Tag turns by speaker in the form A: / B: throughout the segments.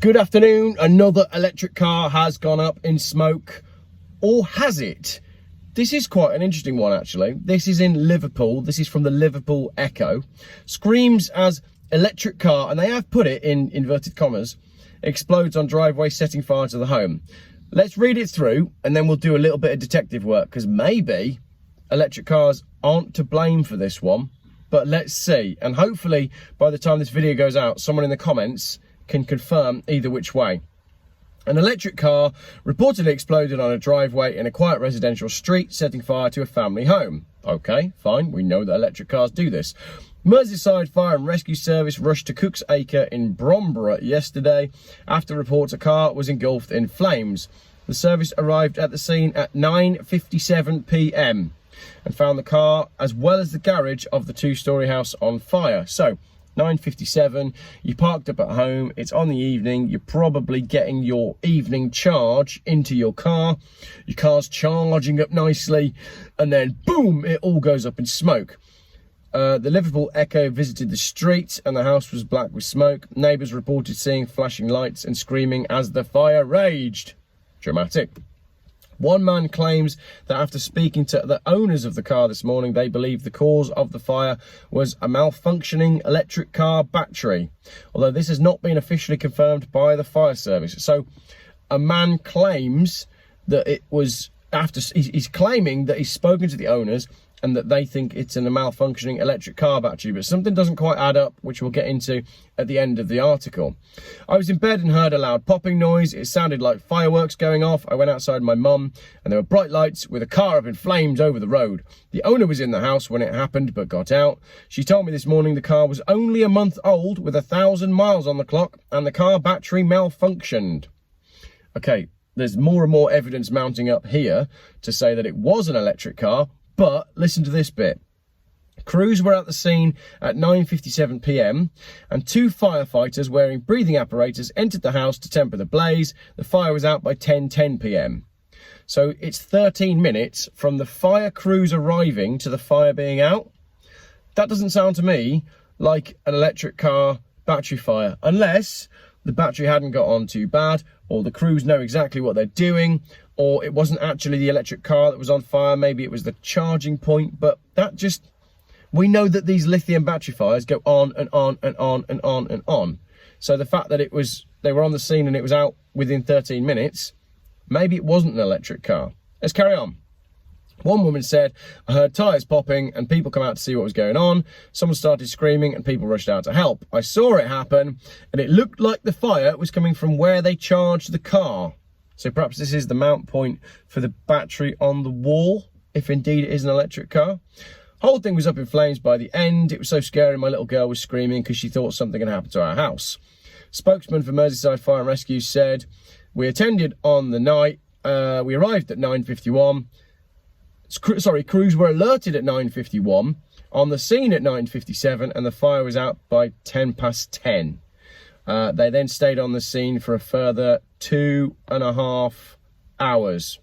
A: Good afternoon. Another electric car has gone up in smoke. Or has it? This is quite an interesting one, actually. This is in Liverpool. This is from the Liverpool Echo. Screams as electric car, and they have put it in inverted commas, explodes on driveway setting fire to the home. Let's read it through and then we'll do a little bit of detective work, because maybe electric cars aren't to blame for this one. But let's see. And hopefully by the time this video goes out, someone in the comments can confirm either which way. An electric car reportedly exploded on a driveway in a quiet residential street, setting fire to a family home. Okay, fine, we know that electric cars do this. Merseyside Fire and Rescue Service rushed to Cook's Acre in Bromborough yesterday after reports a car was engulfed in flames. The service arrived at the scene at 9:57 p.m. and found the car as well as the garage of the two-storey house on fire. So 9:57, you parked up at home, it's on the evening, you're probably getting your evening charge into your car's charging up nicely, and then boom, it all goes up in smoke. The Liverpool Echo visited the street and the house was black with smoke. Neighbours reported seeing flashing lights and screaming as the fire raged. Dramatic. One man claims that after speaking to the owners of the car this morning, they believe the cause of the fire was a malfunctioning electric car battery, although this has not been officially confirmed by the fire service. So a man claims that it was he's claiming that he's spoken to the owners and that they think it's a malfunctioning electric car battery, but something doesn't quite add up, which we'll get into at the end of the article. I was in bed and heard a loud popping noise. It sounded like fireworks going off. I went outside my mum and there were bright lights with a car up in flames over the road. The owner was in the house when it happened, but got out. She told me this morning the car was only a month old with 1,000 miles on the clock and the car battery malfunctioned. Okay, there's more and more evidence mounting up here to say that it was an electric car. But listen to this bit. Crews were at the scene at 9:57 p.m. and two firefighters wearing breathing apparatus entered the house to temper the blaze. The fire was out by 10:10 p.m. So it's 13 minutes from the fire crews arriving to the fire being out. That doesn't sound to me like an electric car battery fire, unless the battery hadn't got on too bad, or the crews know exactly what they're doing, or it wasn't actually the electric car that was on fire, maybe it was the charging point. But we know that these lithium battery fires go on and on and on and on and on. So the fact that they were on the scene and it was out within 13 minutes, maybe it wasn't an electric car. Let's carry on. One woman said, I heard tyres popping and people come out to see what was going on. Someone started screaming and people rushed out to help. I saw it happen and it looked like the fire was coming from where they charged the car. So perhaps this is the mount point for the battery on the wall, if indeed it is an electric car. Whole thing was up in flames by the end. It was so scary, my little girl was screaming because she thought something had happened to our house. Spokesman for Merseyside Fire and Rescue said, we attended on the night. We arrived at 9:51. Crews were alerted at 9:51, on the scene at 9:57, and the fire was out by 10:10. They then stayed on the scene for a further 2.5 hours.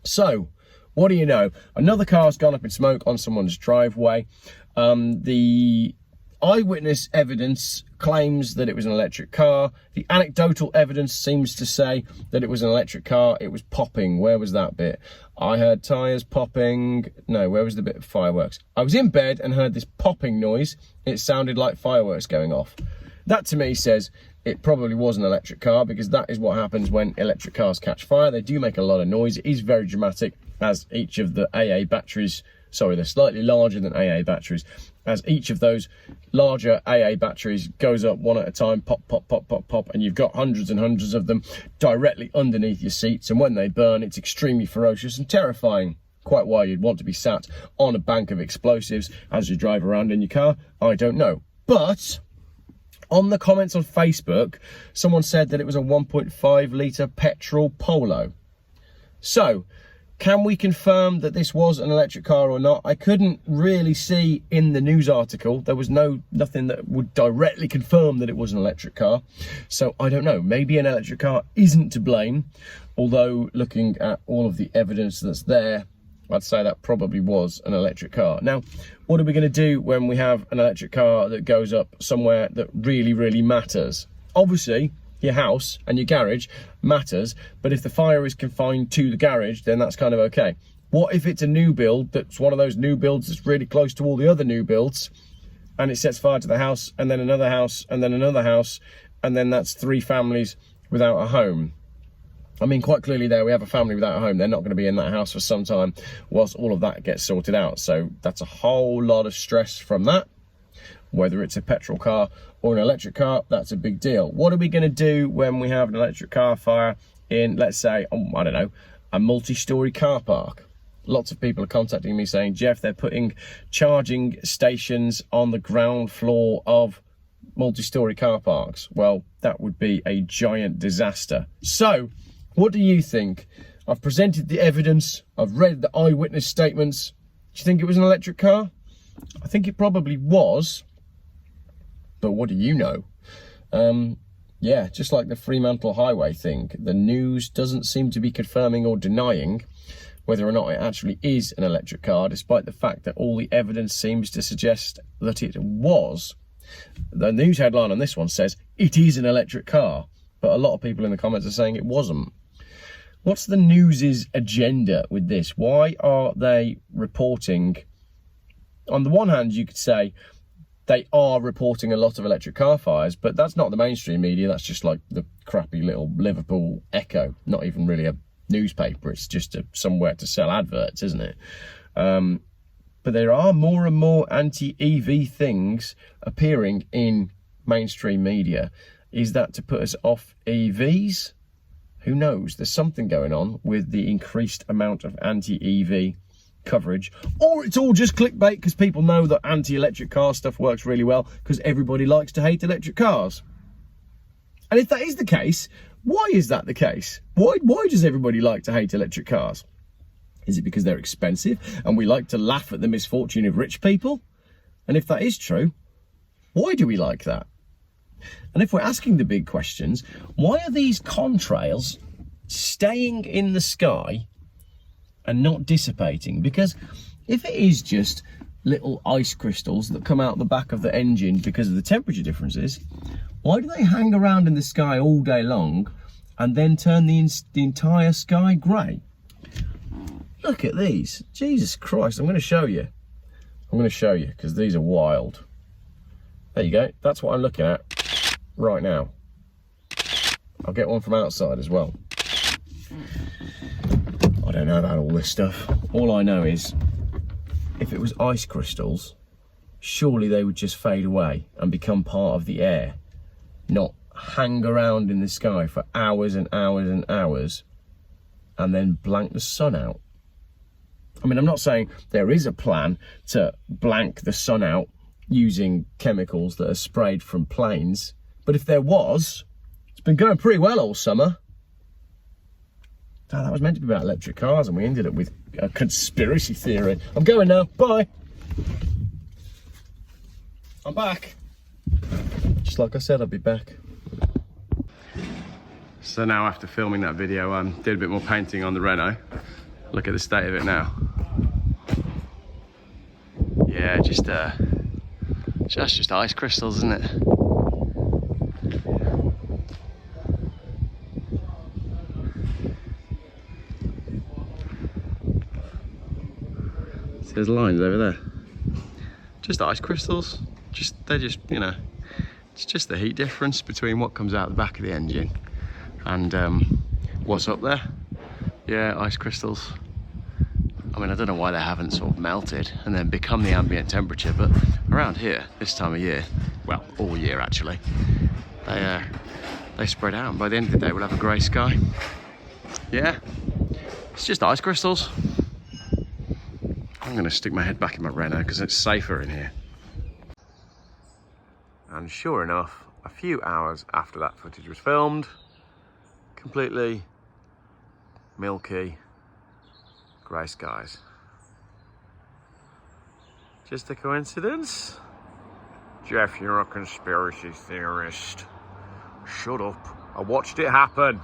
A: So, what do you know? Another car's gone up in smoke on someone's driveway. The eyewitness evidence claims that it was an electric car. The anecdotal evidence seems to say that it was an electric car. It was popping. Where was that bit? I heard tyres popping. No, where was the bit of fireworks? I was in bed and heard this popping noise. It sounded like fireworks going off. That to me says it probably was an electric car, because that is what happens when electric cars catch fire. They do make a lot of noise. It is very dramatic, as each of the AA batteries, they're slightly larger than AA batteries, as each of those larger AA batteries goes up one at a time, pop, pop, pop, pop, pop, and you've got hundreds and hundreds of them directly underneath your seats, and when they burn, it's extremely ferocious and terrifying. Quite why you'd want to be sat on a bank of explosives as you drive around in your car, I don't know. But on the comments on Facebook, someone said that it was a 1.5 litre petrol Polo. So, can we confirm that this was an electric car or not? I couldn't really see in the news article. There was nothing that would directly confirm that it was an electric car. So I don't know. Maybe an electric car isn't to blame. Although looking at all of the evidence that's there, I'd say that probably was an electric car. Now, what are we going to do when we have an electric car that goes up somewhere that really, really matters? Obviously, your house and your garage matters, but if the fire is confined to the garage, then that's kind of okay. What if it's a new build that's one of those new builds that's really close to all the other new builds, and it sets fire to the house, and then another house, and then another house, and then that's 3 families without a home? I mean, quite clearly there we have a family without a home. They're not going to be in that house for some time whilst all of that gets sorted out. So that's a whole lot of stress from that. Whether it's a petrol car or an electric car, that's a big deal. What are we going to do when we have an electric car fire in, let's say, I don't know, a multi-storey car park? Lots of people are contacting me saying, Geoff, they're putting charging stations on the ground floor of multi-storey car parks. Well, that would be a giant disaster. So, what do you think? I've presented the evidence. I've read the eyewitness statements. Do you think it was an electric car? I think it probably was. But what do you know? Yeah, just like the Fremantle Highway thing, the news doesn't seem to be confirming or denying whether or not it actually is an electric car, despite the fact that all the evidence seems to suggest that it was. The news headline on this one says, it is an electric car, but a lot of people in the comments are saying it wasn't. What's the news's agenda with this? Why are they reporting? On the one hand, you could say, they are reporting a lot of electric car fires, but that's not the mainstream media. That's just like the crappy little Liverpool Echo. Not even really a newspaper. It's just somewhere to sell adverts, isn't it? But there are more and more anti-EV things appearing in mainstream media. Is that to put us off EVs? Who knows? There's something going on with the increased amount of anti-EV coverage, or it's all just clickbait because people know that anti-electric car stuff works really well because everybody likes to hate electric cars. And if that is the case, why is that the case? Why does everybody like to hate electric cars? Is it because they're expensive and we like to laugh at the misfortune of rich people? And if that is true, why do we like that? And if we're asking the big questions, why are these contrails staying in the sky and not dissipating? Because if it is just little ice crystals that come out the back of the engine because of the temperature differences, why do they hang around in the sky all day long and then turn the entire sky grey? Look at these. Jesus Christ, I'm going to show you. I'm going to show you because these are wild. There you go. That's what I'm looking at right now. I'll get one from outside as well. I don't know about all this stuff. All I know is, if it was ice crystals, surely they would just fade away and become part of the air, not hang around in the sky for hours and hours and hours and then blank the sun out. I mean, I'm not saying there is a plan to blank the sun out using chemicals that are sprayed from planes, but if there was, it's been going pretty well all summer. Oh, that was meant to be about electric cars and we ended up with a conspiracy theory. I'm going now, bye. I'm back. Just like I said, I'd be back. So now after filming that video, I did a bit more painting on the Renault. Look at the state of it now. Yeah, just ice crystals, isn't it? There's lines over there. Just ice crystals. They're just, you know, it's just the heat difference between what comes out the back of the engine and what's up there. Yeah, ice crystals. I mean, I don't know why they haven't sort of melted and then become the ambient temperature, but around here, this time of year, well, all year actually, they spread out, and by the end of the day, we'll have a grey sky. Yeah, it's just ice crystals. I'm going to stick my head back in my Renault because it's safer in here. And sure enough, a few hours after that footage was filmed, completely milky grey skies. Just a coincidence? Geoff, you're a conspiracy theorist. Shut up. I watched it happen.